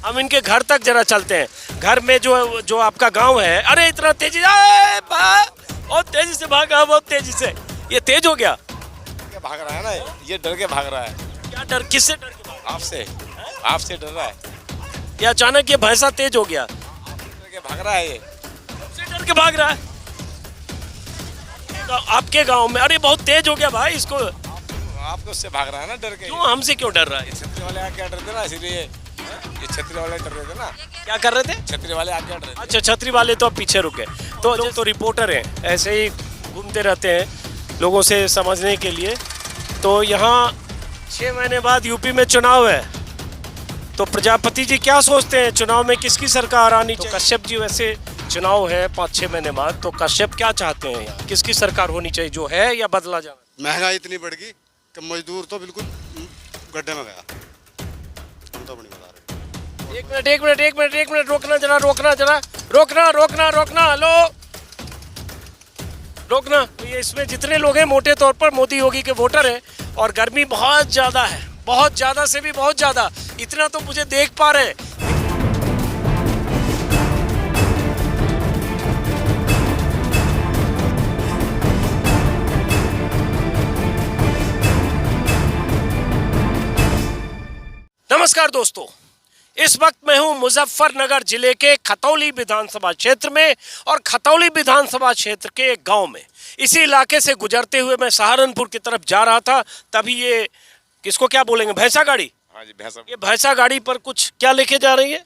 हम इनके घर तक जरा चलते हैं। घर में जो जो आपका गांव है, अरे इतना तेजी बहुत तेजी से भागा, बहुत तेजी से। ये तेज हो गया, भाग रहा है ना, ये डर के भाग रहा है। क्या डर, किससे डर के भागा? आपसे डर रहा है। ये अचानक ये भैंसा तेज हो गया, डर के भाग रहा है, ये आपसे डर के भाग रहा है। तो आपके गांव में, अरे बहुत तेज हो गया भाई, इसको आपको उससे भाग रहा है ना डर के। क्यों, हमसे क्यों डर रहा है? छतरी वाले आके डर रहे थे ना, इसीलिए ये छतरी वाले डर रहे थे ना। क्या कर रहे थे? छतरी वाले आके डर रहे थे। अच्छा, छतरी वाले तो अब पीछे रुके। तो रिपोर्टर हैं, ऐसे ही घूमते रहते हैं लोगों से समझने के लिए। तो यहाँ 6 महीने बाद यूपी में चुनाव है, तो प्रजापति जी क्या सोचते हैं, चुनाव में किसकी सरकार आनी चाहिए? तो कश्यप जी, वैसे चुनाव है 5-6 महीने बाद, तो कश्यप क्या चाहते हैं, यहाँ किसकी सरकार होनी चाहिए, जो है या बदला जाना? महंगाई इतनी बढ़ गई कि मजदूर तो बिल्कुल गड्ढे में गया। हम तो नहीं बता रहे। एक मिनट रोकना जरा, हेलो, रोकना। ये इसमें जितने लोग हैं मोटे तौर पर मोदी योगी के वोटर हैं, और गर्मी बहुत ज्यादा है, बहुत ज्यादा से भी बहुत ज्यादा। इतना तो मुझे देख पा रहे हैं। नमस्कार दोस्तों, इस वक्त मैं हूं मुजफ्फरनगर जिले के खतौली विधानसभा क्षेत्र में, और खतौली विधानसभा क्षेत्र के एक गांव में। इसी इलाके से गुजरते हुए मैं सहारनपुर की तरफ जा रहा था, तभी ये किसको क्या बोलेंगे, भैंसा गाड़ी। हाँ जी, भैंसा। ये भैंसा गाड़ी पर कुछ क्या लेके जा रही है?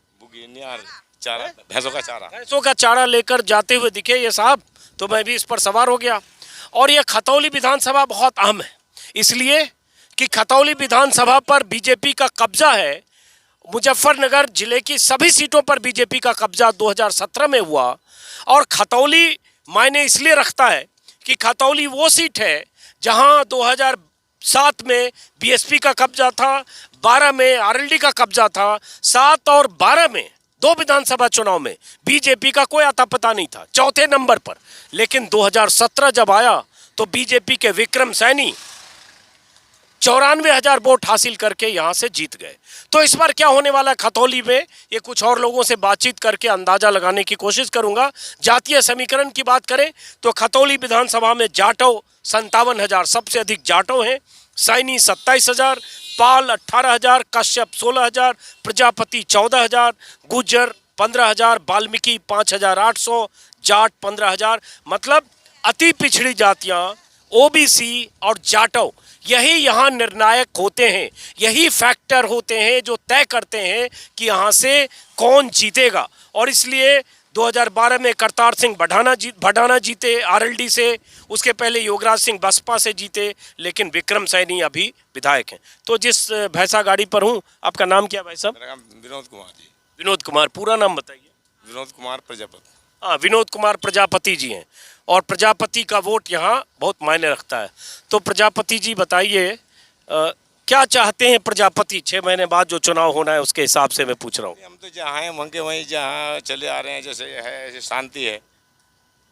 चारा, भैंसों का चारा। भैंसों का चारा लेकर जाते हुए दिखे ये साहब, तो मैं भी इस पर सवार हो गया। और ये खतौली विधानसभा बहुत अहम है, इसलिए कि खतौली विधानसभा पर बीजेपी का कब्जा है। मुजफ्फरनगर जिले की सभी सीटों पर बीजेपी का कब्जा 2017 में हुआ, और खतौली मायने इसलिए रखता है कि खतौली वो सीट है जहां 2007 में बीएसपी का कब्जा था, 12 में आरएलडी का कब्जा था, 7 और 12 में 2 विधानसभा चुनाव में बीजेपी का कोई आता पता नहीं था, चौथे नंबर पर। लेकिन 2017 जब आया तो बीजेपी के विक्रम सैनी 94,000 वोट हासिल करके यहां से जीत गए। तो इस बार क्या होने वाला है खतौली में, ये कुछ और लोगों से बातचीत करके अंदाजा लगाने की कोशिश करूंगा। जातीय समीकरण की बात करें तो खतौली विधानसभा में जाटव 57,000 सबसे अधिक जाटव हैं, सैनी 27,000, पाल 18,000, कश्यप 16,000, प्रजापति 14,000, गुज्जर 15,000, वाल्मीकि 5,800, जाट 15,000। मतलब अति पिछड़ी जातियां, ओबीसी और जाटव, यही यहाँ निर्णायक होते हैं, यही फैक्टर होते हैं जो तय करते हैं कि यहाँ से कौन जीतेगा। और इसलिए 2012 में करतार सिंह भडाना जीते आरएलडी से, उसके पहले योगराज सिंह बसपा से जीते, लेकिन विक्रम सैनी अभी विधायक हैं। तो जिस भैंसा गाड़ी पर हूँ, आपका नाम क्या भाई साहब? मेरा नाम विनोद कुमार जी। विनोद कुमार, पूरा नाम बताइए। विनोद कुमार प्रजापति। हाँ, विनोद कुमार प्रजापति जी हैं, और प्रजापति का वोट यहाँ बहुत मायने रखता है। तो प्रजापति जी बताइए, क्या चाहते हैं प्रजापति 6 महीने बाद जो चुनाव होना है उसके हिसाब से मैं पूछ रहा हूँ। हम तो जहाँ हैं वहीं के वहीं जहाँ चले आ रहे हैं, जैसे है ऐसे शांति है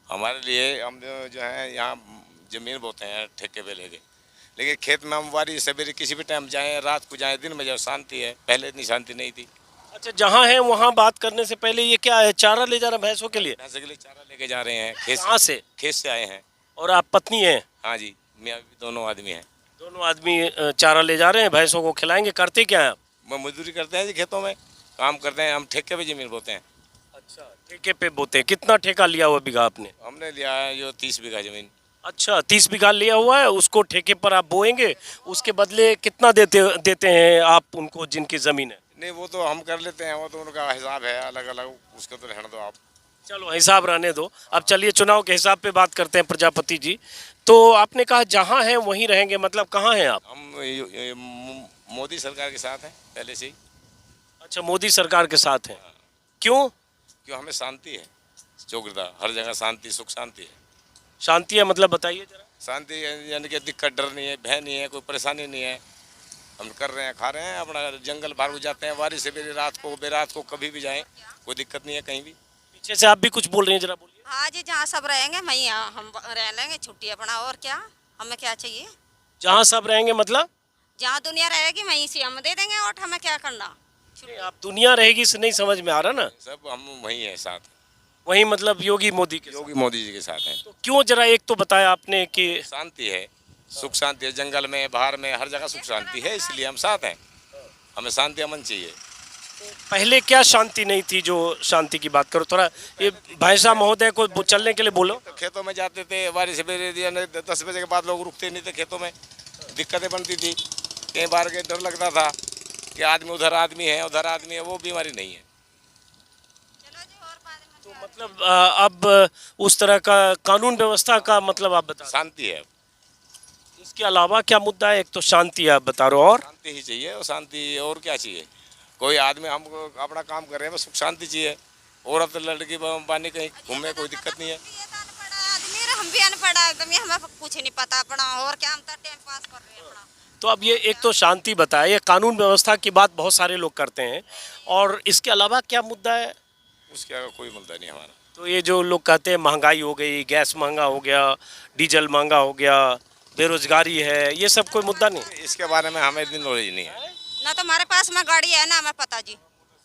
हमारे लिए। हम जो है यहाँ ज़मीन बोते हैं ठेके पे लेके, लेकिन खेत में हम वारी सवेरे किसी भी टाइम जाएँ, रात को जाएँ, दिन में जाओ, शांति है। पहले इतनी शांति नहीं थी। अच्छा, जहाँ है वहाँ बात करने से पहले ये क्या है, चारा ले जा रहा भैंसों के लिए? भैंसों के लिए चारा लेके जा रहे हैं। खेत कहाँ से? खेत से आए हैं। और आप पत्नी हैं? हाँ जी, मैं दोनों आदमी हैं। दोनों आदमी चारा ले जा रहे हैं, भैंसों को खिलाएंगे। करते क्या हैं? मैं मजदूरी करते हैं जी, खेतों में काम करते हैं। हम ठेके पे ज़मीन बोते हैं। अच्छा, ठेके पे बोते हैं। कितना ठेका लिया हुआ बीघा आपने? हमने लिया है जो 30 बीघा ज़मीन। अच्छा, 30 बीघा लिया हुआ है, उसको ठेके पर आप बोएंगे, उसके बदले कितना देते हैं आप उनको जिनकी ज़मीन है? नहीं, वो तो हम कर लेते हैं, वो तो उनका हिसाब है अलग अलग, उसको तो रहने दो आप। चलो हिसाब रहने दो। अब चलिए चुनाव के हिसाब पे बात करते हैं प्रजापति जी। तो आपने कहा जहाँ हैं वहीं रहेंगे, मतलब कहाँ हैं आप? हम मोदी सरकार के साथ हैं पहले से ही। अच्छा, मोदी सरकार के साथ हैं। क्यों? क्यों, हमें शांति है, चौकदा, हर जगह शांति, सुख शांति है। शांति है मतलब बताइए जरा। शांति यानी कि दिक्कत, डर नहीं है, भय नहीं है, कोई परेशानी नहीं है। हम कर रहे हैं, खा रहे हैं, अपना जंगल भाग जाते हैं, वारी से मेरी रात को बेरात को कभी भी जाएं, कोई दिक्कत नहीं है कहीं भी। पीछे से आप भी कुछ बोल रहे हैं, जरा बोलिए। हाँ जी, जहाँ सब रहेंगे वहीं हम रह लेंगे, छुट्टी अपना, और क्या हमें क्या चाहिए। जहाँ सब रहेंगे मतलब? जहाँ दुनिया रहेगी वहीं से हम दे देंगे, और हमें क्या करना। आप दुनिया रहेगी से नहीं समझ में आ रहा ना, सब हम वही हैं साथ, वही मतलब योगी मोदी के साथ। योगी मोदी जी के साथ हैं। तो क्यों, जरा एक तो बताया आपने कि शांति है, सुख शांति है, जंगल में बाहर में हर जगह सुख शांति है, इसलिए हम साथ हैं। हमें शांति अमन चाहिए। पहले क्या शांति नहीं थी, जो शांति की बात करो थोड़ा, ये भाई साहब महोदय को चलने के लिए बोलो। तो खेतों में जाते थे, बारिश सवेरे 10 बजे के बाद लोग रुकते नहीं थे खेतों में, दिक्कतें बनती थी। कई बार के डर लगता था कि आदमी उधर आदमी है उधर आदमी है, वो बीमारी नहीं है। तो मतलब अब उस तरह का कानून व्यवस्था का मतलब आप बता, शांति है, इसके अलावा क्या मुद्दा है? एक तो शांति आप बता रहे हो, और शांति ही चाहिए, और शांति और क्या चाहिए। कोई आदमी हमको अपना काम कर रहे हैं, बस सुख शांति चाहिए। औरत लड़की बानी कहीं घूमने कोई दिक्कत नहीं है। हम भी अनपढ़ एकदम, हमें कुछ नहीं पता अपना, और क्या हम तो टाइम पास कर रहे हैं अपना। तो अब ये एक तो शांति बताया, ये कानून व्यवस्था की बात बहुत सारे लोग करते हैं, और इसके अलावा क्या मुद्दा है? उसके आगे कोई मुद्दा नहीं हमारा। तो ये जो लोग कहते हैं महंगाई हो गई, गैस महंगा हो गया, डीजल महंगा हो गया, बेरोजगारी है, ये सब कोई मुद्दा नहीं? इसके बारे में हमें इतनी नॉलेज नहीं है। ना तो हमारे पास में गाड़ी है ना हमें पता जी,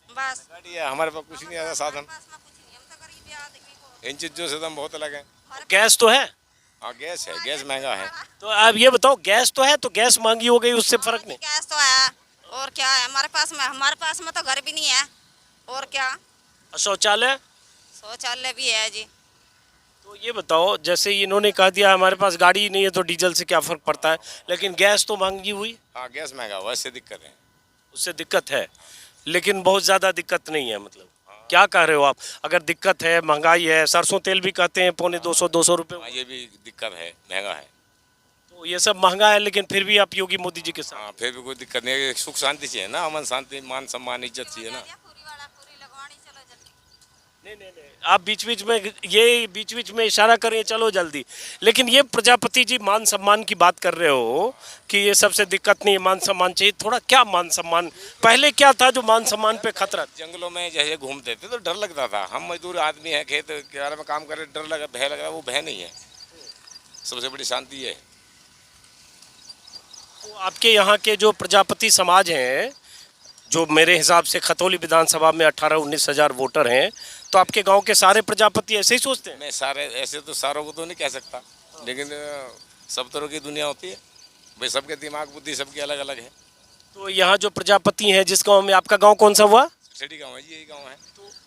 बस गाड़ी है, हमारे पास कुछ नहीं है साधन। पास में कुछ नहीं, हम तो गरीब आदमी को। इन चीज़ों से तो हम बहुत अलग हैं। गैस तो है, हाँ गैस है, गैस महंगा है। तो आप ये बताओ, गैस तो है तो गैस महंगी हो गई, उससे फर्क नहीं? गैस तो है, और क्या है हमारे पास में तो घर भी नहीं है, और क्या शौचालय? शौचालय भी है जी। तो ये बताओ, जैसे इन्होंने कह दिया हमारे पास गाड़ी नहीं है तो डीजल से क्या फर्क पड़ता है, लेकिन गैस तो महंगी हुई, हाँ गैस महंगा हुआ, इससे दिक्कत है। उससे दिक्कत है, लेकिन बहुत ज़्यादा दिक्कत नहीं है। मतलब क्या कह रहे हो आप? अगर दिक्कत है, महंगाई है, सरसों तेल भी कहते हैं पौने 200 रुपये, हाँ ये भी दिक्कत है, महंगा है। तो ये सब महंगा है, लेकिन फिर भी आप योगी मोदी जी के साथ? हाँ फिर भी कोई दिक्कत नहीं है, सुख शांति चाहिए ना, अमन शांति मान सम्मान इज्जत चाहिए ना। नहीं, आप बीच बीच में इशारा करें चलो जल्दी, लेकिन ये प्रजापति जी मान सम्मान की बात कर रहे हो कि ये सबसे दिक्कत नहीं, मान सम्मान चाहिए। थोड़ा क्या मान सम्मान, पहले क्या था जो मान सम्मान पे खतरा था? जंगलों में जैसे घूमते थे तो डर लगता था। हम मजदूर आदमी हैं, खेत किनारे में काम कर रहे, डर लगा, भय लगा, वो भय नहीं है। सबसे बड़ी शांति है। तो आपके यहाँ के जो प्रजापति समाज हैं, जो मेरे हिसाब से खतौली विधानसभा में 18-19 हज़ार वोटर हैं, तो आपके गांव के सारे प्रजापति ऐसे ही सोचते हैं? मैं सारे ऐसे तो सारों को तो नहीं कह सकता, लेकिन सब तरह की दुनिया होती है भाई, सबके दिमाग बुद्धि सबकी अलग अलग है। तो यहाँ जो प्रजापति हैं, जिस गांव में, आपका गांव कौन सा हुआ? सिटी गाँव है जी, यही गाँव है।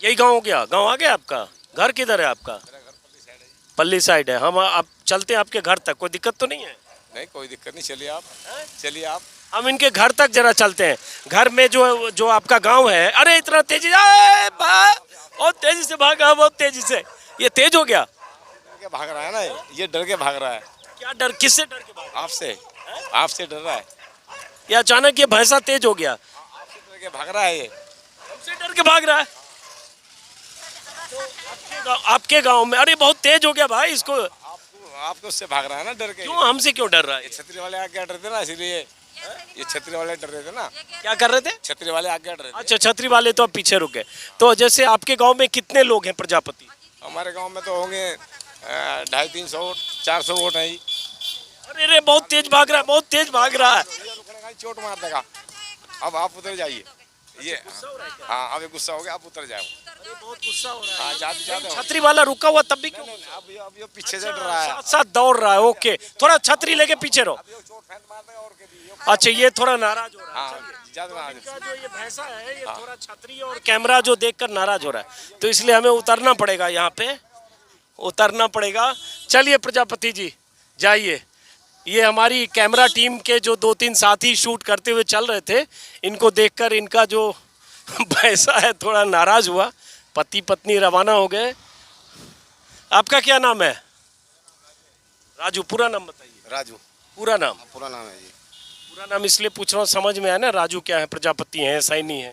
यही गांव हो गया? गांव आ गया आपका? घर किधर है आपका? मेरा घर पल्ली साइड है जी। पल्ली साइड है। हम आप चलते हैं आपके घर तक, कोई दिक्कत तो नहीं है? नहीं कोई दिक्कत नहीं, चलिए आप, चलिए आप। हम इनके घर तक जरा चलते हैं। घर में जो आपका गांव है, अरे इतना तेजी, बहुत तेजी से भागा, बहुत तेजी से, ये तेज हो गया। डर के भाग रहा है ना, ये डर के भाग रहा है। क्या डर, किससे डर के भागा? आपसे डर रहा है। ये अचानक ये भैंसा तेज हो गया, आपसे डर के भाग रहा है, ये हमसे डर के भाग रहा है। तो आपके गांव में, अरे बहुत तेज हो गया भाई, इसको आपको उससे भाग रहा है ना, डर के। क्यों, हमसे क्यों डर रहा है? ये छतरी वाले आगे डर रहे थे ना, इसीलिए ये छतरी वाले डर रहे थे ना। क्या कर रहे थे? छतरी वाले आगे डर रहे थे। अच्छा, छतरी वाले तो अब पीछे रुक गए। तो जैसे आपके गांव में कितने लोग हैं प्रजापति? हमारे गांव में तो होंगे 250-300-400 वोट हैं जी। अरे रे, बहुत तेज भाग रहा है, बहुत तेज भाग रहा है। ये रुकने चोट मार देगा। अब आप उतर जाइए, ये हाँ अब ये गुस्सा हो गया, आप उतर जाओ। बहुत गुस्सा हो रहा है। हाँ जाते छतरी वाला रुका हुआ तब भी क्यों? अब ये पीछे से डर रहा है। साथ साथ दौड़ रहा है। ओके, थोड़ा छतरी लेके पीछे रहो। अब ये चोट फेंक मार देगा और अच्छा, ये थोड़ा नाराज हो रहा है। हाँ ज्यादा इनका जो ये भैंसा है, ये थोड़ा छतरी और कैमरा जो देखकर नाराज हो रहा है, तो इसलिए हमें उतरना पड़ेगा, यहाँ पे उतरना पड़ेगा। चलिए प्रजापति जी जाइए। ये हमारी कैमरा टीम के जो 2-3 साथी शूट करते हुए चल रहे थे, इनको देखकर इनका जो भैंसा है थोड़ा नाराज हुआ। पति पत्नी रवाना हो गए। आपका क्या नाम है? राजू। पूरा नाम बताइए। राजू पूरा नाम? पूरा नाम है जी। पूरा नाम इसलिए पूछ रहा हूँ, समझ में आया ना। राजू क्या है? प्रजापति हैं, सैनी है,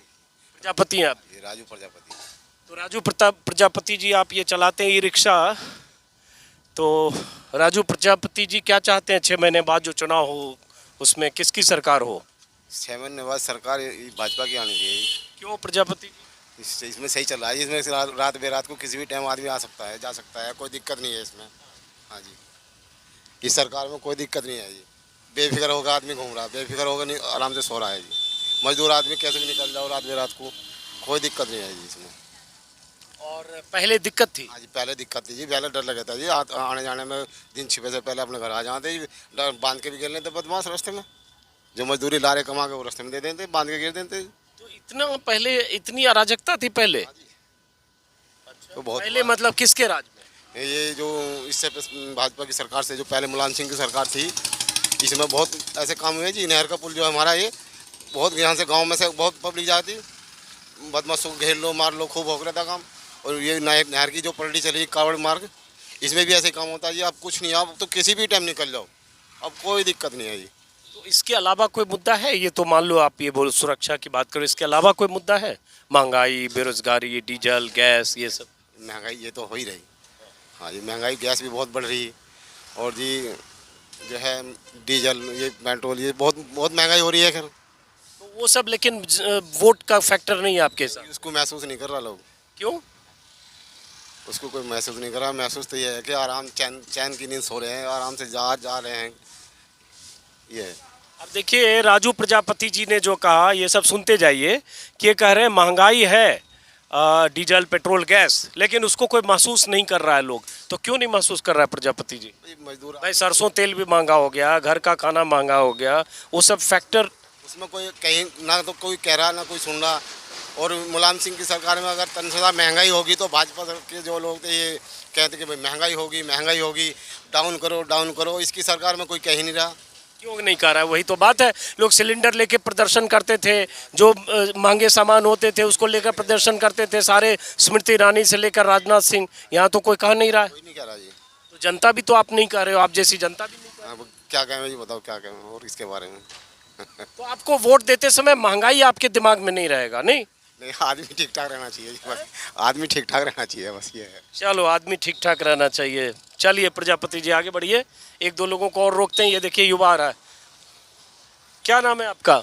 प्रजापति हैं आप? ये राजू प्रजापति। तो राजू प्रजापति जी, आप ये चलाते हैं ई रिक्शा, तो राजू प्रजापति जी क्या चाहते हैं 6 महीने बाद जो चुनाव हो, उसमें किसकी सरकार हो? 6 महीने बाद सरकार भाजपा की आनी चाहिए। क्यों प्रजापति? इसमें सही चल रहा है, इसमें रात बेरात को किसी भी टाइम आदमी आ सकता है, जा सकता है, कोई दिक्कत नहीं है इसमें। हाँ जी, इस सरकार में कोई दिक्कत नहीं है जी। बेफिक्र होगा आदमी घूम रहा है, बेफिक्र होगा नहीं, आराम से सो रहा है जी। मजदूर आदमी कैसे भी निकल जाओ रात में रात को, कोई दिक्कत नहीं है जी इसमें। और पहले दिक्कत थी? हाँ जी, पहले दिक्कत थी जी, पहले डर लगा था जी आने जाने में। दिन 6 बजे से पहले अपने घर आ जाते जी, डर बांध के भी गिर लेते बदमाश रास्ते में। जो मजदूरी ला रहे कमा के वो रास्ते में दे देते, बांध के गिर देते। तो इतना पहले इतनी अराजकता थी पहले? तो बहुत पहले मतलब किसके राज में? ये जो इससे भाजपा की सरकार से, जो पहले मुलायम सिंह की सरकार थी, इसमें बहुत ऐसे काम हुए जी। नहर का पुल जो है हमारा, ये बहुत यहाँ से गांव में से बहुत पब्लिक जाती, बदमाशों को घेर लो मार लो, खूब हो रहा था काम। और ये नहर की जो पलटी चली कावड़ मार्ग, इसमें भी ऐसे काम होता है जी। आप कुछ नहीं, आप तो किसी भी टाइम निकल जाओ, अब कोई दिक्कत नहीं है जी। तो इसके अलावा कोई मुद्दा है? ये तो मान लो आप ये बोल सुरक्षा की बात करो, इसके अलावा कोई मुद्दा है? महंगाई, बेरोजगारी, डीजल, गैस, ये सब? महंगाई ये तो हो ही रही। हाँ जी, महंगाई, गैस भी बहुत बढ़ रही है। और जी जो है डीजल, ये पेट्रोल, ये बहुत बहुत महंगाई हो रही है। खैर तो वो सब, लेकिन वोट का फैक्टर नहीं है आपके साथ? उसको महसूस नहीं कर रहा लोग। क्यों? उसको कोई महसूस नहीं कर रहा। महसूस तो ये है कि आराम चैन की नींद सो रहे हैं, आराम से जा रहे हैं। ये है। अब देखिए, राजू प्रजापति जी ने जो कहा, ये सब सुनते जाइए कि ये कह रहे हैं महंगाई है, डीजल, पेट्रोल, गैस, लेकिन उसको कोई महसूस नहीं कर रहा है लोग। तो क्यों नहीं महसूस कर रहा है प्रजापति जी? मजदूर भाई सरसों तेल भी महंगा हो गया, घर का खाना महंगा हो गया, वो सब फैक्टर। उसमें कोई कहीं ना तो कोई कह रहा ना कोई सुन रहा। और मुलायम सिंह की सरकार में अगर तनख्वाह महंगाई होगी तो भाजपा के जो लोग थे ये कहते कि भाई महंगाई होगी, डाउन करो। इसकी सरकार में कोई कह ही नहीं रहा। क्यों नहीं कर रहा है? वही तो बात है। लोग सिलेंडर लेके प्रदर्शन करते थे, जो महंगे सामान होते थे उसको लेकर प्रदर्शन करते थे सारे, स्मृति ईरानी से लेकर राजनाथ सिंह। यहाँ तो कोई कह नहीं रहा है। कोई नहीं कह रहा जी। तो जनता भी तो आप नहीं कह रहे हो, आप जैसी जनता भी नहीं कह अब क्या कहें जी, बताओ क्या कहें और इसके बारे में। रही। तो आपको वोट देते समय महंगाई आपके दिमाग में नहीं रहेगा? नहीं, आदमी ठीक ठाक रहना चाहिए जी, बस आदमी ठीक ठाक रहना चाहिए, बस ये है। चलो, आदमी ठीक ठाक रहना चाहिए। चलिए प्रजापति जी आगे बढ़िए, एक दो लोगों को और रोकते हैं। ये देखिए युवा आ रहा है। क्या नाम है आपका?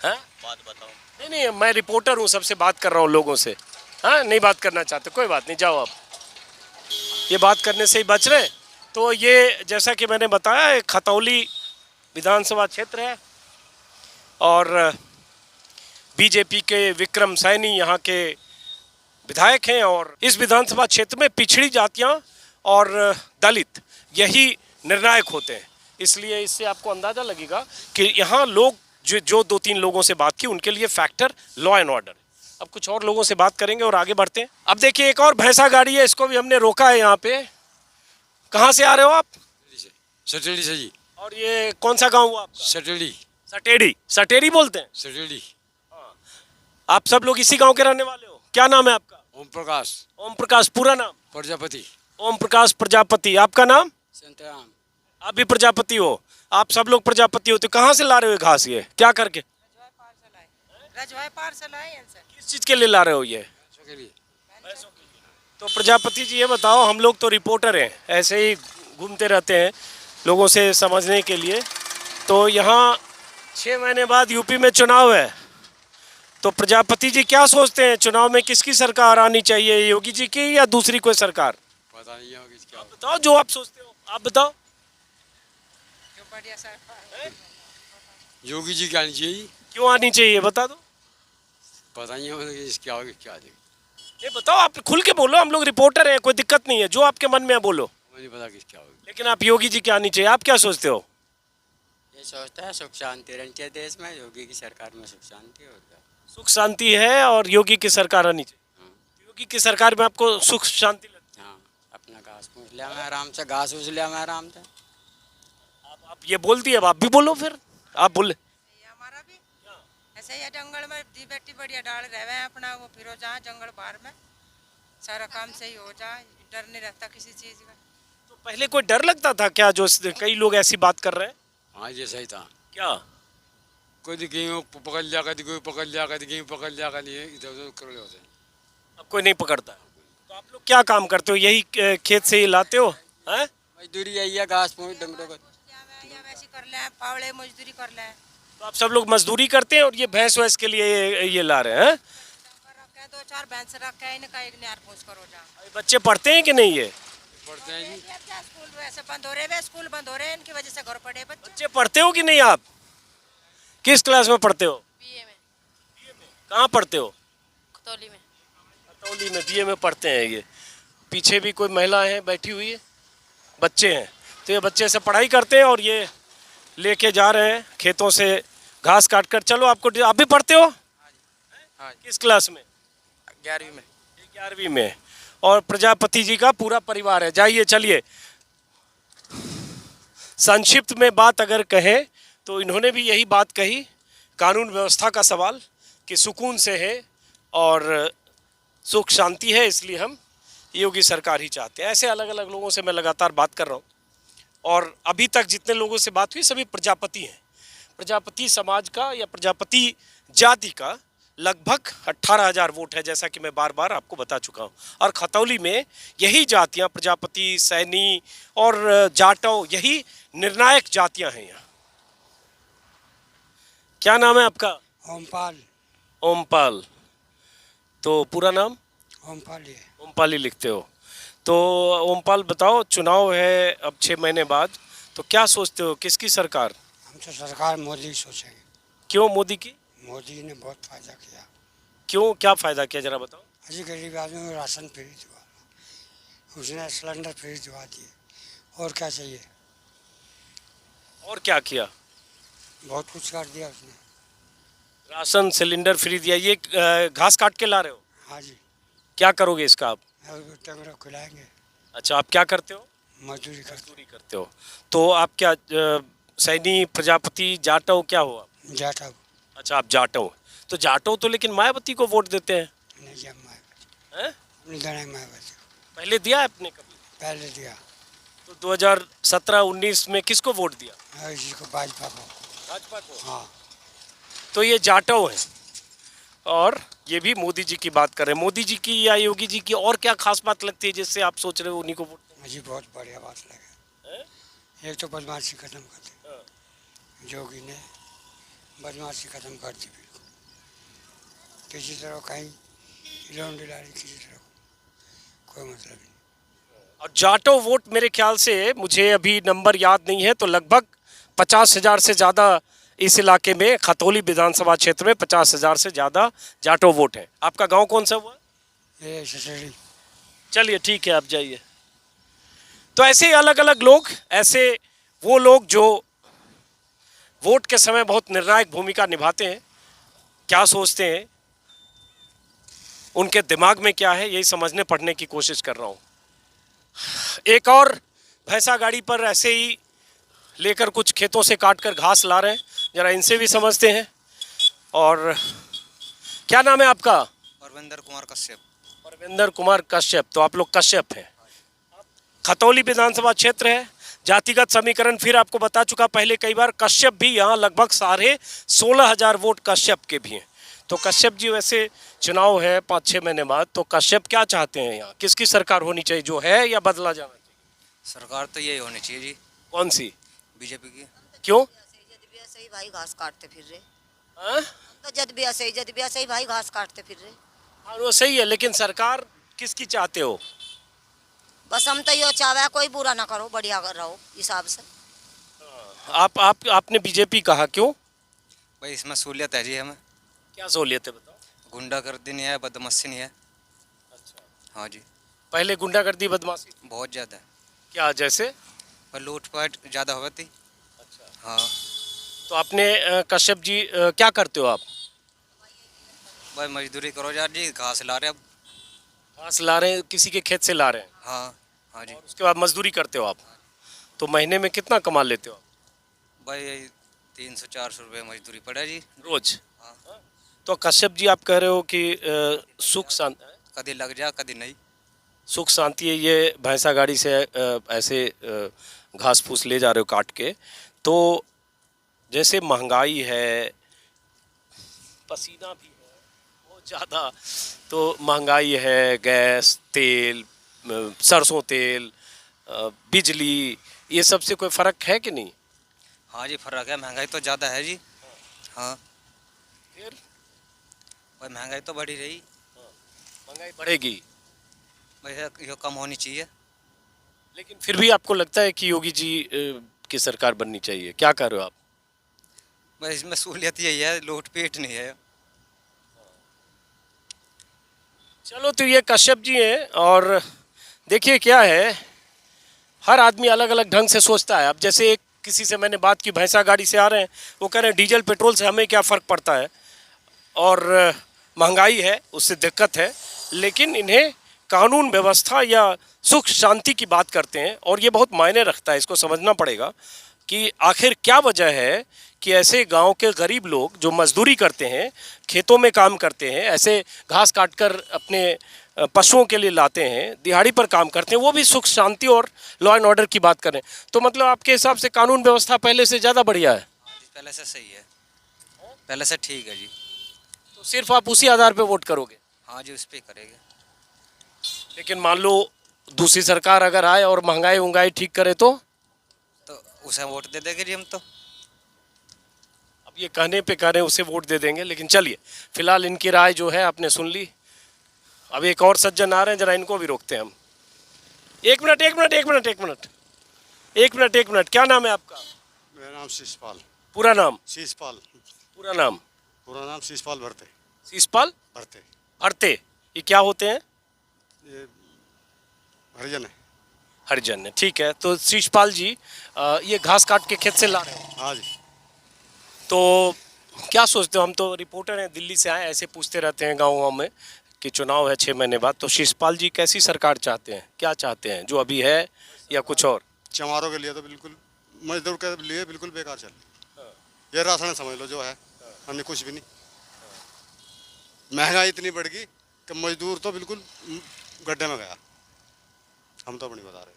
बात बताओ। नहीं, मैं रिपोर्टर हूँ, सबसे बात कर रहा हूँ लोगों से। हाँ, नहीं बात करना चाहते, कोई बात नहीं, जाओ आप। ये बात करने से ही बच रहे। तो ये जैसा कि मैंने बताया, खतौली विधानसभा क्षेत्र है और बीजेपी के विक्रम सैनी यहाँ के विधायक हैं। और इस विधानसभा क्षेत्र में पिछड़ी जातियाँ और दलित यही निर्णायक होते हैं। इसलिए इससे आपको अंदाज़ा लगेगा कि यहाँ लोग जो 2-3 लोगों से बात की, उनके लिए फैक्टर लॉ एंड ऑर्डर। अब कुछ और लोगों से बात करेंगे और आगे बढ़ते हैं। अब देखिए, एक और भैंसा गाड़ी है, इसको भी हमने रोका है यहाँ पे। कहाँ से आ रहे हो आप? सटेड़ी से जी। और ये कौन सा गाँव हुआ आपका? सटेड़ी। सटेड़ी बोलते हैं? सटेड़ी। आप सब लोग इसी गाँव के रहने वाले हो? क्या नाम है आपका? ओम प्रकाश। ओम प्रकाश, पूरा नाम? प्रजापति। ओम प्रकाश प्रजापति। आपका नाम? संतराम। आप भी प्रजापति हो? आप सब लोग प्रजापति हो? तो कहाँ से ला रहे हो घास? ये क्या करके? रजवाए पार्सल आए इनसे। किस चीज के लिए ला रहे हो ये? के लिए। तो प्रजापति जी ये बताओ, हम लोग तो रिपोर्टर हैं, ऐसे ही घूमते रहते हैं लोगों से समझने के लिए। तो यहाँ 6 महीने बाद यूपी में चुनाव है, तो प्रजापति जी क्या सोचते हैं, चुनाव में किसकी सरकार आनी चाहिए, योगी जी की या दूसरी कोई सरकार? पता नहीं होगी क्या। आप बताओ जो आप सोचते हो, आप बताओ। जो बढ़िया सरकार योगी जी की आनी चाहिए। क्यों आनी चाहिए, बता दो। पता नहीं होगा कि क्या होगी क्या नहीं। ये बताओ, आप खुल के बोलो, हम लोग रिपोर्टर हैं, कोई दिक्कत नहीं है, जो आपके मन में है बोलो। मुझे पता कि क्या होगी। लेकिन आप योगी जी की आनी चाहिए, आप क्या सोचते हो? ये सोचता है सुख शांति रहनी चाहिए देश में, योगी की सरकार में सुख शांति हो गया। सुख शांति है और योगी की सरकार आनी चाहिए। योगी की सरकार में आपको सुख शांति लगती हाँ, अपना घास पूछ लिया मैं आराम से, घास उस लिया मैं आराम से। आप ये बोल दिए, अब आप भी बोलो, फिर आप बोले। ये हमारा भी ऐसे ही जंगल में दी बेटी बढ़िया डाल रहे हैं अपना, वो फिरो जहाँ जंगल बाहर में सारा काम सही हो जाए, डर नहीं रहता किसी चीज का। तो पहले कोई डर लगता था क्या, जो कई लोग ऐसी बात कर रहे हैं? हाँ ये सही था। क्या? कभी गेहूँ पकड़ लिया, कभी कोई पकड़ लिया, कभी गेहूँ पकड़ लिया, कभी इधर उधर कर रहे होते। अब कोई नहीं पकड़ता। तो आप लोग क्या काम करते हो, यही खेत से ही लाते हो? हैं? मजदूरी यही है, घास पूछ डंगरों को। या वैसे कर ले, पावड़े मजदूरी कर ले। तो आप सब लोग मजदूरी करते हैं और ये भैंस वैंस के लिए ये ला रहे हैं? 2-4 भैंस रखे हैं, इनका एक निहार पूछ करो जा। बच्चे पढ़ते हैं कि नहीं? ये पढ़ते हैं जी। स्कूल वैसे बंद हो रहे हैं, स्कूल बंद हो रहे हैं, इनकी वजह से घर पड़े बच्चे। बच्चे पढ़ते हो कि नहीं आप? किस क्लास में पढ़ते हो? बीए में, कहाँ पढ़ते हो? खतौली में। खतौली में बीए में पढ़ते हैं ये। पीछे भी कोई महिला है बैठी हुई है, बच्चे हैं। तो ये बच्चे से पढ़ाई करते हैं और ये लेके जा रहे हैं खेतों से घास काट कर। चलो आप भी पढ़ते हो? हाँ। किस क्लास में? 11वीं में। 11वीं में। और प्रजापति जी का पूरा परिवार है। जाइए चलिए, संक्षिप्त में बात अगर कहें तो इन्होंने भी यही बात कही, कानून व्यवस्था का सवाल कि सुकून से है और सुख शांति है, इसलिए हम योगी सरकार ही चाहते हैं। ऐसे अलग अलग लोगों से मैं लगातार बात कर रहा हूँ और अभी तक जितने लोगों से बात हुई सभी प्रजापति हैं। प्रजापति समाज का या प्रजापति जाति का लगभग 18,000 वोट है, जैसा कि मैं बार बार आपको बता चुका हूँ। और खतौली में यही जातियाँ, प्रजापति, सैनी और जाटव, यही निर्णायक जातियाँ हैं यहाँ। क्या नाम है आपका? ओमपाल। ओमपाल। तो पूरा नाम? ओमपाल ही है। ओमपाल ही लिखते हो। तो ओमपाल बताओ, चुनाव है अब 6 महीने बाद, तो क्या सोचते हो किसकी सरकार? हम तो सरकार मोदी सोचेंगे। क्यों मोदी की? मोदी ने बहुत फायदा किया। क्यों, क्या फायदा किया जरा बताओ। अजी गरीब आदमी को राशन फ्री दिवा, उसने सिलेंडर फ्री दिवा दिए, और क्या चाहिए? और क्या किया? बहुत कुछ कर दिया उसने। राशन सिलेंडर फ्री दिया। ये घास काट के ला रहे हो? हाँ जी। क्या करोगे इसका आप? टंगरों खिलाएंगे। अच्छा, आप क्या करते हो? मजदूरी करते। मजदूरी करते हो। तो आप क्या सैनी, प्रजापति, जाटव क्या हो आप? जाटव। अच्छा, आप जाटव। तो जाटव तो लेकिन मायावती को वोट देते हैं। नहीं जी, मायावती हैं? अपनी देना मायावती को। पहले दिया है आपने कभी? पहले दिया। तो 2017-19 में किसको वोट दिया? इसी को भाजपा को। भाजपा को। हाँ। तो ये जाटव हैं और ये भी मोदी जी की बात कर रहे हैं। मोदी जी की या योगी जी की और क्या खास बात लगती है जिससे आप सोच रहे हो उन्हीं को वोट दें? मुझे बहुत बढ़िया बात लगे। एक तो बदमाशी खत्म कर दी, योगी ने बदमाशी खत्म कर दी बिल्कुल। किसी तरह कहीं लोन दिलानी, किसी तरह कोई मतलब नहीं। और जाटव वोट मेरे ख्याल से, मुझे अभी नंबर याद नहीं है, तो लगभग 50,000 से ज़्यादा इस इलाके में, खतौली विधानसभा क्षेत्र में 50,000 से ज़्यादा जाटव वोट है। आपका गांव कौन सा हुआ? ये ससुरी। चलिए ठीक है, आप जाइए। तो ऐसे ही अलग अलग लोग, ऐसे वो लोग जो वोट के समय बहुत निर्णायक भूमिका निभाते हैं, क्या सोचते हैं, उनके दिमाग में क्या है, यही समझने पढ़ने की कोशिश कर रहा हूँ। एक और भैंसा गाड़ी पर ऐसे ही लेकर कुछ खेतों से काटकर घास ला रहे हैं, जरा इनसे भी समझते हैं। और क्या नाम है आपका? परविंदर कुमार कश्यप। परविंदर कुमार कश्यप। तो आप लोग कश्यप हैं। खतौली विधानसभा क्षेत्र है। जातिगत समीकरण फिर आपको बता चुका पहले कई बार। कश्यप भी यहाँ लगभग 16,500 वोट कश्यप के भी हैं। तो कश्यप जी, वैसे चुनाव है 5-6 महीने बाद, तो कश्यप क्या चाहते हैं यहाँ, किसकी सरकार होनी चाहिए, जो है या बदला जाना चाहिए? सरकार तो यही होनी चाहिए जी। कौन सी? बीजेपी की। क्यों? सही भाई घास काटते फिर रहे। हाँ? तो जद भी सही भाई घास काटते फिर रहे। और वो सही है, लेकिन सरकार किसकी चाहते हो? बस हम तो यो चाहे कोई बुरा ना करो, बढ़िया रहो हिसाब से। आपने बीजेपी कहा, क्यों? भाई इसमें सहूलियत है जी हमें। क्या सहूलियत है बताओ? गुंडागर्दी नहीं है, बदमाशी नहीं है। अच्छा। हाँ जी। पहले गुंडागर्दी बदमाशी बहुत ज़्यादा है। क्या, जैसे? पर लूटपाट ज़्यादा हो थी। अच्छा। हाँ। तो आपने कश्यप जी क्या करते हो आप? भाई मजदूरी करो यार जी, घास ला रहे अब। घास ला रहे हैं, किसी के खेत से ला रहे हैं? हाँ। हाँ जी। और उसके बाद मजदूरी करते हो आप? तो महीने में कितना कमा लेते हो? भाई 300-400 रुपये मजदूरी पड़े जी रोज। हाँ। तो कश्यप जी, आप कह रहे हो कि सुख शांति, कभी लग जा कभी नहीं। सुख शांति है, ये भैंसा गाड़ी से ऐसे घास फूस ले जा रहे हो काट के, तो जैसे महंगाई है, पसीना भी है बहुत ज़्यादा, तो महंगाई है, गैस, तेल, सरसों तेल, बिजली, ये सब से कोई फ़र्क है कि नहीं? हाँ जी फ़र्क है, महंगाई तो ज़्यादा है जी। हाँ। फिर भाई महंगाई तो बढ़ी रही। महंगाई बढ़ेगी, वैसे ये कम होनी चाहिए। लेकिन फिर भी आपको लगता है कि योगी जी की सरकार बननी चाहिए? क्या कर रहे हो आप? बस इसमें सहूलियत यही है, लूट पेट नहीं है। चलो, तो ये कश्यप जी हैं और देखिए क्या है, हर आदमी अलग अलग ढंग से सोचता है। अब जैसे एक किसी से मैंने बात की, भैंसा गाड़ी से आ रहे हैं, वो कह रहे हैं डीजल पेट्रोल से हमें क्या फ़र्क पड़ता है, और महंगाई है उससे दिक्कत है, लेकिन इन्हें कानून व्यवस्था या सुख शांति की बात करते हैं, और ये बहुत मायने रखता है। इसको समझना पड़ेगा कि आखिर क्या वजह है कि ऐसे गांव के गरीब लोग जो मजदूरी करते हैं, खेतों में काम करते हैं, ऐसे घास काटकर अपने पशुओं के लिए लाते हैं, दिहाड़ी पर काम करते हैं, वो भी सुख शांति और लॉ एंड ऑर्डर की बात करें, तो मतलब आपके हिसाब से कानून व्यवस्था पहले से ज़्यादा बढ़िया है? पहले से सही है, पहले से ठीक है जी। तो सिर्फ आप उसी आधार पे वोट करोगे? हाँ जी, उस पर करेंगे। लेकिन मान लो दूसरी सरकार अगर आए और महंगाई उंगाई ठीक करे तो उसे वोट दे देंगे जी हम तो। अब ये कहने पे कह रहे हैं उसे वोट दे देंगे, लेकिन चलिए फिलहाल इनकी राय जो है आपने सुन ली। अब एक और सज्जन आ रहे हैं, जरा इनको भी रोकते हैं हम। एक मिनट, क्या नाम है आपका? मेरा नाम शीशपाल। पूरा नाम? शीशपाल। पूरा नाम? पूरा नाम शीशपाल भरते। शीशपाल भरते। भरते, ये क्या होते हैं? ये हरिजन है। हरिजन है, ठीक है। तो शीशपाल जी, ये घास काट के खेत से ला रहे हो? हाँ जी। तो क्या सोचते हो? हम तो रिपोर्टर हैं, दिल्ली से आए, ऐसे पूछते रहते हैं गाँव में कि चुनाव है 6 महीने बाद, तो शीशपाल जी कैसी सरकार चाहते हैं, क्या चाहते हैं, जो अभी है या कुछ और? चमारों के लिए तो बिल्कुल, मजदूर के लिए बिल्कुल बेकार चल। ये राशन समझ लो जो है, हमने कुछ भी नहीं। महंगाई इतनी बढ़ गई कि मजदूर तो बिल्कुल गड्ढे में गया। हम तो अपनी बता रहे हैं,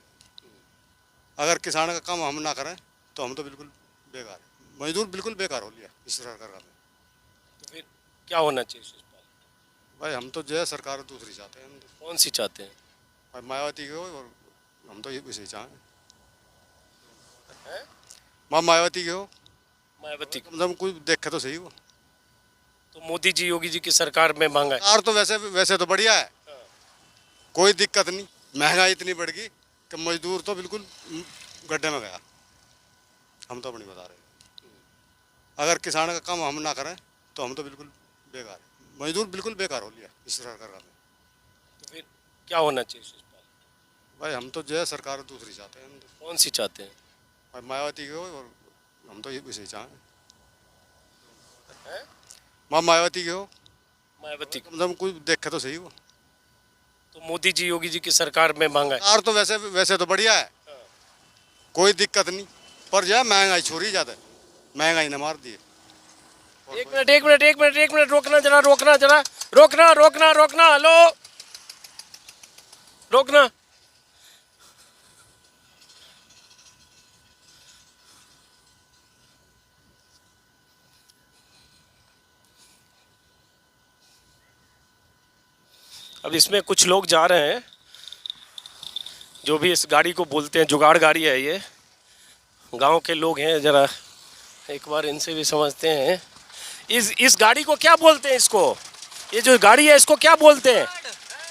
अगर किसान का काम हम ना करें तो हम तो बिल्कुल बेकार है। मजदूर बिल्कुल बेकार हो लिया इस सरकार का। तो फिर क्या होना चाहिए शीशपाल? भाई हम तो जो है सरकार दूसरी चाहते हैं। हम तो कौन सी चाहते हैं? भाई मायावती को, और हम तो ये इसे चाहें। मायावती के हो, मायावती को? मतलब कुछ देखे तो सही हो। तो मोदी जी, योगी जी की सरकार में महंगाई? सरकार तो वैसे तो बढ़िया है, कोई दिक्कत नहीं। महंगाई इतनी बढ़ गई कि मजदूर तो बिल्कुल गड्ढे में गया। हम तो अपनी बता रहे हैं, अगर किसान का काम हम ना करें तो हम तो बिल्कुल बेकार है। मजदूर बिल्कुल बेकार हो लिया इस सरकार का। तो फिर क्या होना चाहिए शीशपाल? भाई हम तो जो है सरकार दूसरी चाहते हैं। हम तो कौन सी चाहते हैं? भाई मायावती को, और हम तो ये इसे चाहें। मायावती के हो, मायावती को? मतलब कुछ देखे तो सही हो। तो मोदी जी, योगी जी की सरकार में महंगाई? सरकार तो वैसे तो बढ़िया है, कोई दिक्कत नहीं, पर जो है महंगाई छोड़ी जाता है, महंगाई ने मार दिए। एक मिनट, रोकना, हेलो, रोकना। अब इसमें कुछ लोग जा रहे हैं, जो भी इस गाड़ी को बोलते हैं, जुगाड़ गाड़ी है ये, गांव के लोग हैं, जरा एक बार इनसे भी समझते हैं। इस गाड़ी को क्या बोलते हैं? इसको, ये जो गाड़ी है इसको क्या बोलते हैं?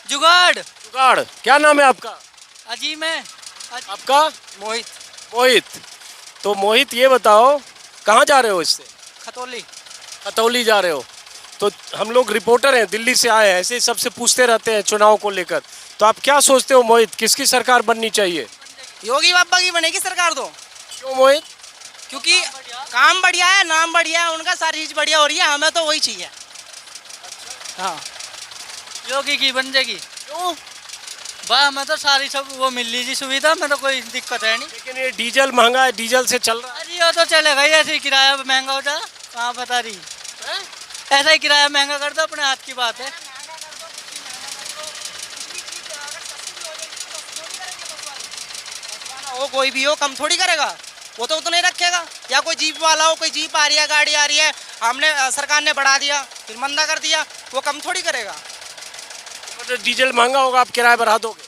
जुगाड़। जुगाड़। क्या नाम है आपका? अजीम है। आपका? मोहित। तो मोहित, ये बताओ कहाँ जा रहे हो इससे? खतौली जा रहे हो? तो हम लोग रिपोर्टर हैं, दिल्ली से आए हैं, ऐसे सबसे पूछते रहते हैं चुनाव को लेकर। तो आप क्या सोचते हो मोहित, किसकी सरकार बननी चाहिए? योगी बाबा की बनेगी सरकार तो। क्यों मोहित? क्योंकि काम बढ़िया है, नाम बढ़िया है उनका, सारी चीज बढ़िया हो रही है, हमें तो वही चाहिए। हाँ, योगी की बन जाएगी। क्यों? वाह, हमें तो सारी सब वो मिल लीजिए सुविधा, में तो कोई दिक्कत है नहीं। लेकिन ये डीजल महंगा है, डीजल से चल रहा है। अरे वो तो चलेगा ही, ऐसे ही किराया महंगा हो जाए, कहाँ बता रही है? ऐसा ही किराया महंगा कर दो, अपने हाथ की बात है। वो कोई भी हो, कम थोड़ी करेगा, वो तो उतना ही रखेगा। या कोई जीप वाला हो, कोई जीप आ रही है, गाड़ी आ रही है, हमने सरकार ने बढ़ा दिया फिर मंदा कर दिया, वो कम थोड़ी करेगा। मतलब डीजल महंगा होगा, आप किराया बढ़ा दोगे?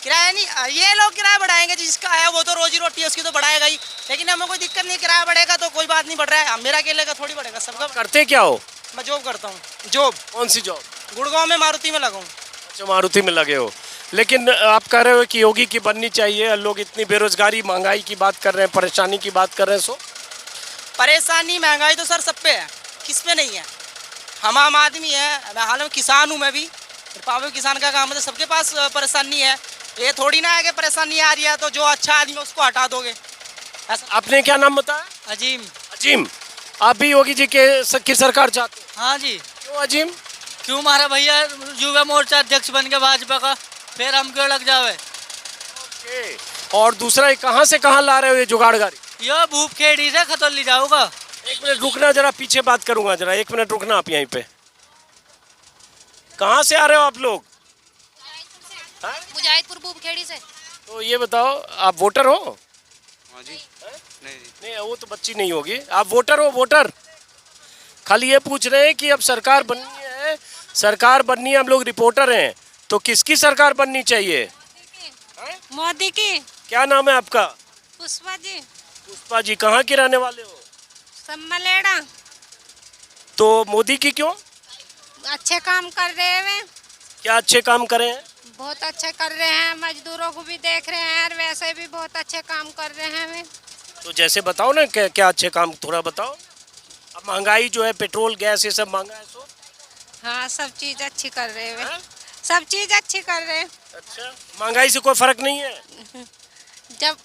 किराया नहीं, ये लोग किराया बढ़ाएंगे, जिसका है वो तो रोजी रोटी है उसकी तो बढ़ाएगा ही, लेकिन हमें कोई दिक्कत नहीं, किराया बढ़ेगा तो कोई बात नहीं, बढ़ रहा है, मेरा अकेले का थोड़ी बढ़ेगा, सबका। करते क्या हो? मैं जॉब करता हूँ। जॉब? कौन सी जॉब? गुड़गांव में मारुति में लगा हूँ। अच्छा, मारुति में लगे हो। लेकिन आप कह रहे हो कि योगी की बननी चाहिए, लोग इतनी बेरोजगारी, महंगाई की बात कर रहे हैं, परेशानी की बात कर रहे हैं, सो परेशानी महंगाई तो सर सब पे है, किस पे नहीं है। हम आम आदमी है, मैं हाल में किसान हूँ, मैं भी पावे किसान का काम है, तो सबके पास परेशानी है। ये थोड़ी ना है कि परेशानी आ रही है तो जो अच्छा आदमी है उसको हटा दोगे। आपने क्या नाम बताया? अजीम। अजीम, आप भी योगी जी की सरकार चाहते हैं? हाँ जी। क्यों अजीम? क्यों हमारा भैया युवा मोर्चा अध्यक्ष बन के भाजपा का, फिर हम क्यों लग जावे। और दूसरा ये कहाँ से कहाँ ला रहे हो ये जुगाड़ गाड़ी? ये भूप खेड़ी से खतौली जाऊंगा। एक मिनट रुकना, जरा पीछे बात करूंगा, जरा 1 मिनट रुकना आप यहीं पे। कहाँ से आ रहे हो आप लोग? मुजाहिदपुर बूबखेड़ी से। तो ये बताओ, आप वोटर हो? हाँ जी। नहीं, वो तो बच्ची नहीं होगी। आप वोटर हो? वोटर खाली ये पूछ रहे हैं कि अब सरकार बननी है, सरकार बननी है, हम लोग रिपोर्टर हैं, तो किसकी सरकार बननी चाहिए? मोदी की। क्या नाम है आपका? पुष्पा जी। पुष्पा जी, कहाँ के रहने वाले हो? सम्मलेड़ा। तो मोदी की क्यों? अच्छे काम कर रहे हैं। क्या अच्छे काम करे हैं? बहुत अच्छे कर रहे हैं, मजदूरों को भी देख रहे हैं और वैसे भी बहुत अच्छे काम कर रहे हैं। तो जैसे बताओ ना, क्या अच्छे काम थोड़ा बताओ। अब महंगाई जो है, पेट्रोल गैस ये सब महंगा है, सो हाँ, सब चीज अच्छी कर रहे हैं, सब चीज अच्छी कर रहे हैं। अच्छा, महंगाई से कोई फर्क नहीं है? जब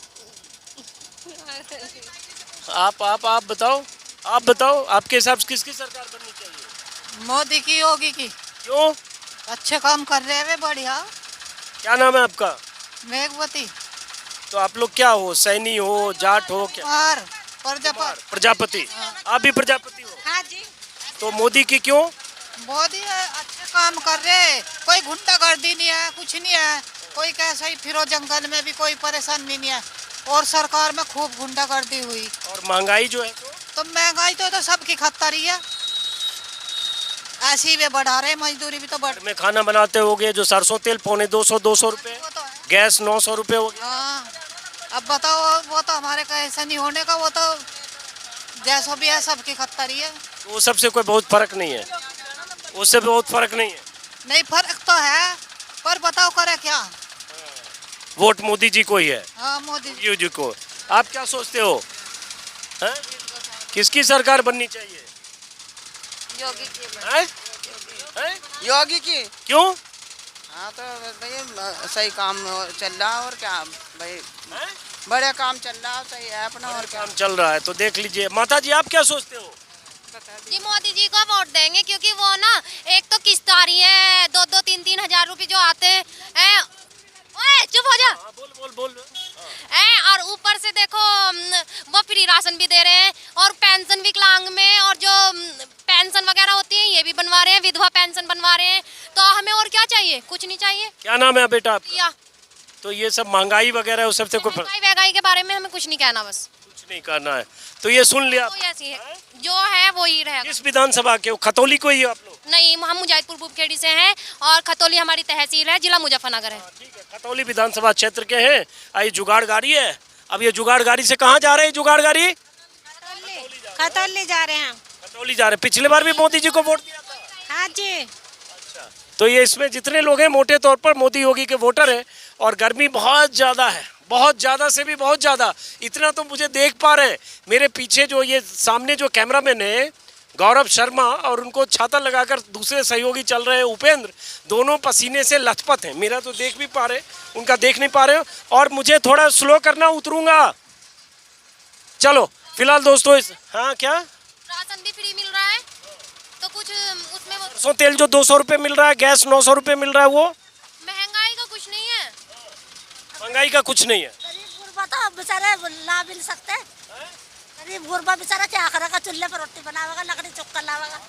आप बताओ, आप बताओ, आपके हिसाब से किसकी सरकार बननी चाहिए? मोदी की, योगी की। क्यों? अच्छे काम कर रहे हैं, बढ़िया। क्या नाम है आपका? मेघवती। तो आप लोग क्या हो, सैनी हो, जाट हो, क्या? प्रजापति। आप भी प्रजापति हो? हाँ जी। तो मोदी की क्यों? मोदी अच्छे काम कर रहे हैं, कोई गुंडागर्दी नहीं है, कुछ नहीं है, कोई कैसा ही फिरो जंगल में भी कोई परेशानी नहीं है। और सरकार में खूब गुंडागर्दी हुई। और महंगाई जो है तो महंगाई तो सबकी खतरी है, ऐसी भी बढ़ा रहे, मजदूरी भी तो बढ़। में खाना बनाते होगे, जो सरसों तेल 250 रुपए, गैस 900 रुपए हो गया। हाँ, अब बताओ, वो तो हमारे का ऐसा नहीं होने का, वो तो जैसा भी है सबकी खतरी है। वो सबसे कोई बहुत फर्क नहीं है, उससे बहुत फर्क नहीं है। नहीं, फर्क तो है, पर बताओ करे क्या। वोट मोदी जी को ही है। हाँ, मोदी जी को। आप क्या सोचते हो, है? किसकी सरकार बननी चाहिए? योगी की। है? योगी की। क्यों? हाँ, तो भाई सही काम चल रहा है, और क्या भाई, बड़े काम चल रहा है, सही है अपना, और क्या काम चल रहा है। तो देख लीजिए। माता जी, आप क्या सोचते हो? जी, मोदी जी को वोट देंगे, क्योंकि वो ना, एक तो किस्त आ रही है, 2-3 हजार रुपए जो आते हैं। ओए चुप हो जा। बोल। और ऊपर से देखो, वो फ्री राशन भी दे रहे हैं, और पेंशन विकलांग में, और जो पेंशन वगैरह होती है ये भी बनवा रहे हैं, विधवा पेंशन बनवा रहे हैं। तो हमें और क्या चाहिए? कुछ नहीं चाहिए। क्या नाम है बेटा आपका? या तो ये सब महंगाई वगैरह उस सबसे कोई फर्क महंगाई के बारे में हमें कुछ नहीं कहना, बस कुछ नहीं करना है। तो ये सुन लिया। तो ऐसी है, जो है वो ही रहेगा। किस विधानसभा के हो? खतौली को ही हो आप लोग? नहीं, हम मुजाहिदपुर बूबखेड़ी से हैं, और खतौली हमारी तहसील है, जिला मुजफ्फरनगर है। ठीक है, खतौली विधानसभा क्षेत्र के हैं। आई जुगाड़ गाड़ी है। अब ये जुगाड़ गाड़ी से कहाँ जा रहे हैं? जुगाड़ गाड़ी खतौली जा रहे हैं। खतौली जा रहे हैं। पिछले बार भी मोदी जी को वोट दिया था। हाँ जी। अच्छा, तो ये इसमें जितने लोग हैं मोटे तौर पर मोदी योगी के वोटर हैं। और गर्मी बहुत ज़्यादा है, बहुत ज़्यादा से भी बहुत ज़्यादा। इतना तो मुझे देख पा रहे हैं, मेरे पीछे जो ये सामने जो कैमरामैन है गौरव शर्मा, और उनको छाता लगाकर दूसरे सहयोगी चल रहे हैं उपेंद्र, दोनों पसीने से लथपथ हैं। मेरा तो देख भी पा रहे, उनका देख नहीं पा रहे हो। और मुझे थोड़ा स्लो करना, उतरूंगा। चलो फिलहाल दोस्तों, हाँ क्या राशन भी फ्री मिल रहा है, तो कुछ उसमें सरसों तेल जो 200 रुपये मिल रहा है, गैस 900 रुपये मिल रहा है, वो महंगाई का कुछ नहीं है। महंगाई का कुछ नहीं है। गरीब गुरबा तो बेचारे ला भी नहीं सकते। गरीब गुरबा बेचारा क्या करेगा? चूल्हे पर रोटी बनावेगा, लकड़ी चुक्का लावेगा।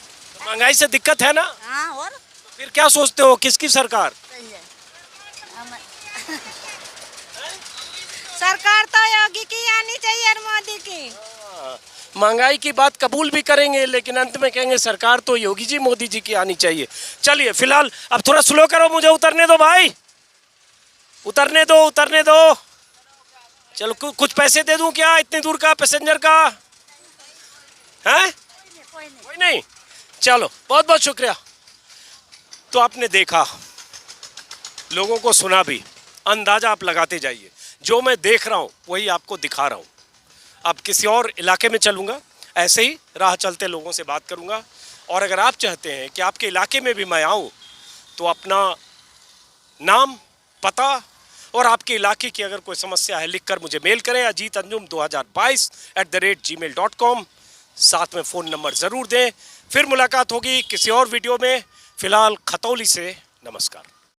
महंगाई से दिक्कत है ना? हाँ, और फिर क्या सोचते हो, किसकी सरकार? सही है। सरकार तो योगी की आनी चाहिए और मोदी की। महंगाई की बात कबूल भी करेंगे, लेकिन अंत में कहेंगे सरकार तो योगी जी मोदी जी की आनी चाहिए। चलिए फिलहाल अब थोड़ा स्लो करो, मुझे उतरने दो भाई, उतरने दो। चलो कुछ पैसे दे दूं क्या, इतनी दूर का पैसेंजर का? है कोई नहीं। चलो बहुत बहुत शुक्रिया। तो आपने देखा, लोगों को सुना भी, अंदाजा आप लगाते जाइए। जो मैं देख रहा हूँ वही आपको दिखा रहा हूँ। अब किसी और इलाके में चलूँगा। ऐसे ही राह चलते लोगों से बात करूंगा। और अगर आप चाहते हैं कि आपके इलाके में भी मैं आऊं तो अपना नाम, पता और आपके इलाके की अगर कोई समस्या है लिखकर मुझे मेल करें ajeetanjum2022@gmail.com। साथ में फ़ोन नंबर ज़रूर दें। फिर मुलाकात होगी किसी और वीडियो में। फ़िलहाल खतौली से नमस्कार।